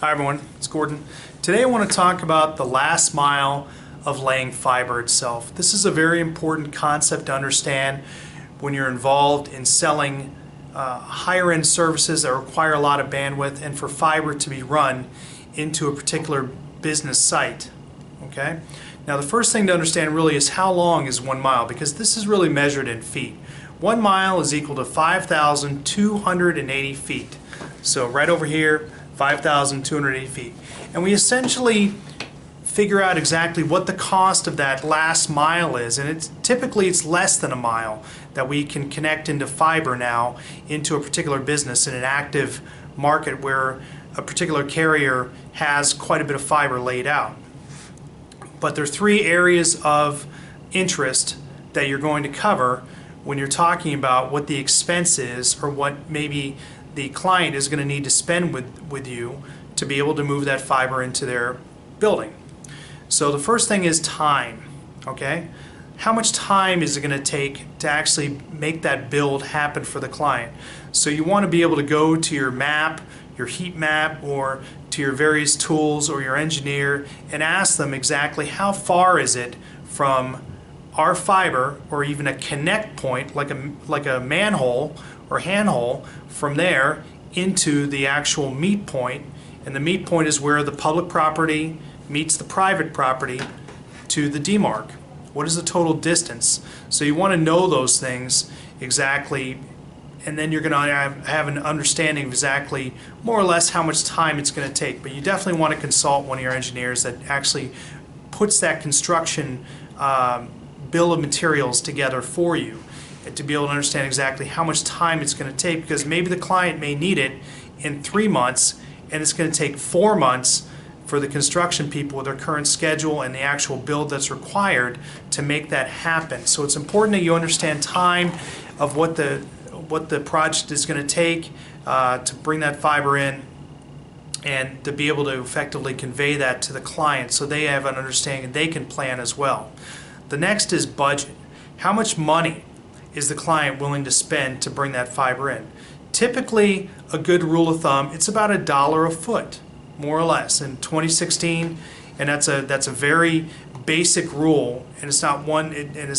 Hi everyone, it's Gordon. Today I want to talk about the last mile of laying fiber itself. This is a very important concept to understand when you're involved in selling higher end services that require a lot of bandwidth and for fiber to be run into a particular business site. Okay? Now the first thing to understand really is how long is 1 mile, because this is really measured in feet. 1 mile is equal to 5,280 feet. So right over here, 5,280 feet. And we essentially figure out exactly what the cost of that last mile is, and typically it's less than a mile that we can connect into fiber now into a particular business in an active market where a particular carrier has quite a bit of fiber laid out. But there are 3 areas of interest that you're going to cover when you're talking about what the expense is, or what maybe the client is going to need to spend with you to be able to move that fiber into their building. So the first thing is time. Okay, how much time is it going to take to actually make that build happen for the client? So you want to be able to go to your map, your heat map, or to your various tools or your engineer and ask them exactly how far is it from our fiber, or even a connect point like a manhole or handhole, from there into the actual meet point. And the meet point is where the public property meets the private property to the demarc. What is the total distance? So you want to know those things exactly, and then you're going to have an understanding of exactly more or less how much time it's going to take. But you definitely want to consult one of your engineers that actually puts that construction bill of materials together for you, to be able to understand exactly how much time it's going to take, because maybe the client may need it in 3 months and it's going to take 4 months for the construction people with their current schedule and the actual build that's required to make that happen. So it's important that you understand time of what the project is going to take to bring that fiber in, and to be able to effectively convey that to the client so they have an understanding and they can plan as well. The next is budget. How much money is the client willing to spend to bring that fiber in? Typically, a good rule of thumb, it's about $1 a foot, more or less. In 2016, and that's a very basic rule, and it's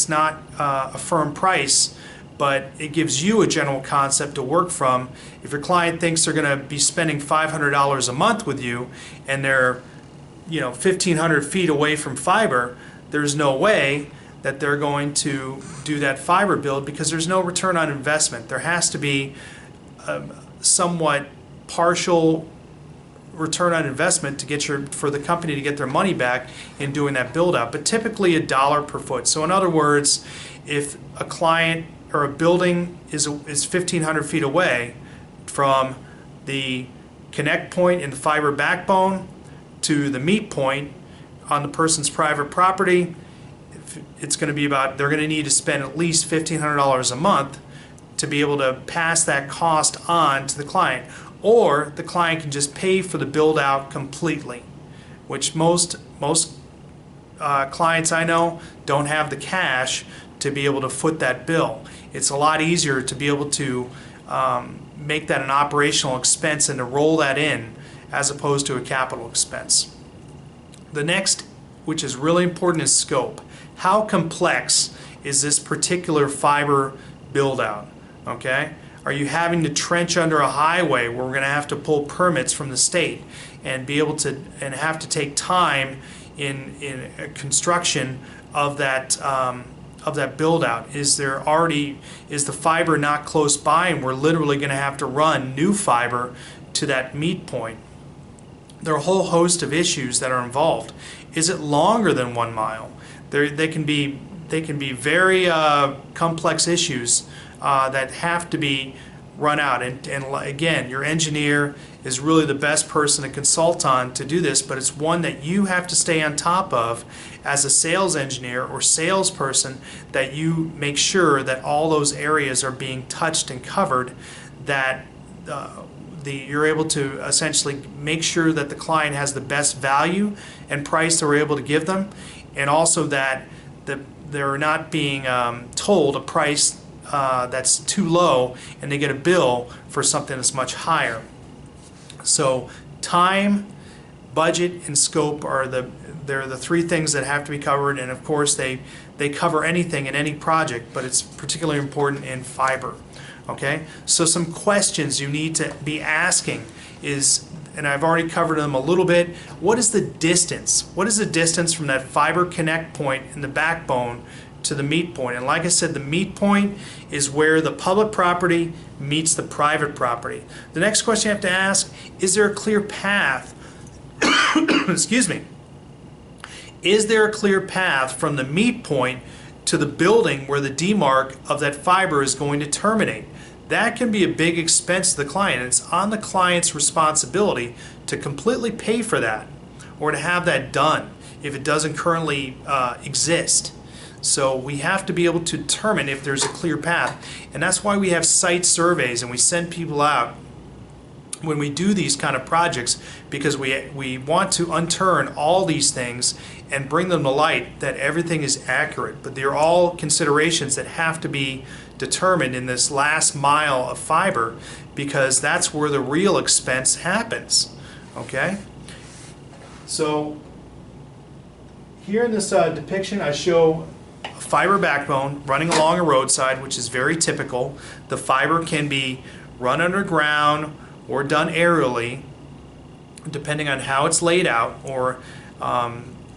not a firm price, but it gives you a general concept to work from. If your client thinks they're going to be spending $500 a month with you, and they're 1,500 feet away from fiber, there's no way that they're going to do that fiber build, because there's no return on investment. There has to be a somewhat partial return on investment for the company to get their money back in doing that build out, but typically $1 per foot. So in other words, if a client or a building is 1,500 feet away from the connect point in the fiber backbone to the meet point on the person's private property, it's going to be they're going to need to spend at least $1,500 a month to be able to pass that cost on to the client. Or the client can just pay for the build out completely, which most clients I know don't have the cash to be able to foot that bill. It's a lot easier to be able to make that an operational expense and to roll that in, as opposed to a capital expense. The next, which is really important, is scope. How complex is this particular fiber build out? Okay? Are you having to trench under a highway where we're going to have to pull permits from the state and be able to have to take time in construction of that build out? Is the fiber not close by and we're literally going to have to run new fiber to that meet point? There are a whole host of issues that are involved. Is it longer than 1 mile? They can be very complex issues that have to be run out. And again, your engineer is really the best person to consult on to do this, but it's one that you have to stay on top of as a sales engineer or salesperson, that you make sure that all those areas are being touched and covered, that you're able to essentially make sure that the client has the best value and price that we're able to give them, and also that they're not being told a price that's too low and they get a bill for something that's much higher. So time, budget, and scope are they're the three things that have to be covered, and of course they cover anything in any project, but it's particularly important in fiber. Okay, so some questions you need to be asking is, and I've already covered them a little bit, what is the distance? What is the distance from that fiber connect point in the backbone to the meet point? And like I said, the meet point is where the public property meets the private property. The next question you have to ask, is there a clear path excuse me, is there a clear path from the meet point to the building where the demarc of that fiber is going to terminate? That can be a big expense to the client. It's on the client's responsibility to completely pay for that or to have that done if it doesn't currently exist. So we have to be able to determine if there's a clear path, and that's why we have site surveys and we send people out when we do these kind of projects, because we want to unturn all these things and bring them to light that everything is accurate. But they're all considerations that have to be determined in this last mile of fiber, because that's where the real expense happens. Okay? So here in this depiction I show a fiber backbone running along a roadside, which is very typical. The fiber can be run underground or done aerially, depending on how it's laid out or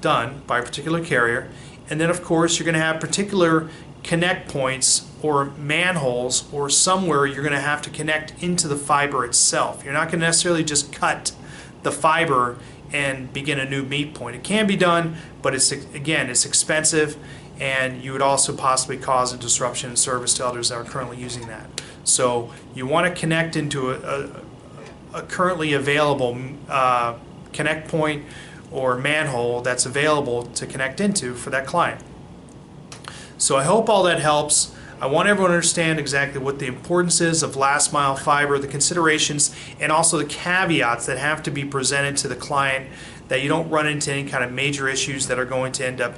done by a particular carrier. And then of course you're going to have particular connect points or manholes or somewhere you're going to have to connect into the fiber itself. You're not going to necessarily just cut the fiber and begin a new meet point. It can be done, but it's, again, it's expensive, and you would also possibly cause a disruption in service to others that are currently using that. So you want to connect into a currently available connect point or manhole that's available to connect into for that client. So I hope all that helps. I want everyone to understand exactly what the importance is of last mile fiber, the considerations, and also the caveats that have to be presented to the client, that you don't run into any kind of major issues that are going to end up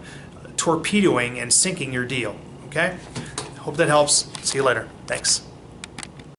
torpedoing and sinking your deal. Okay? Hope that helps. See you later. Thanks.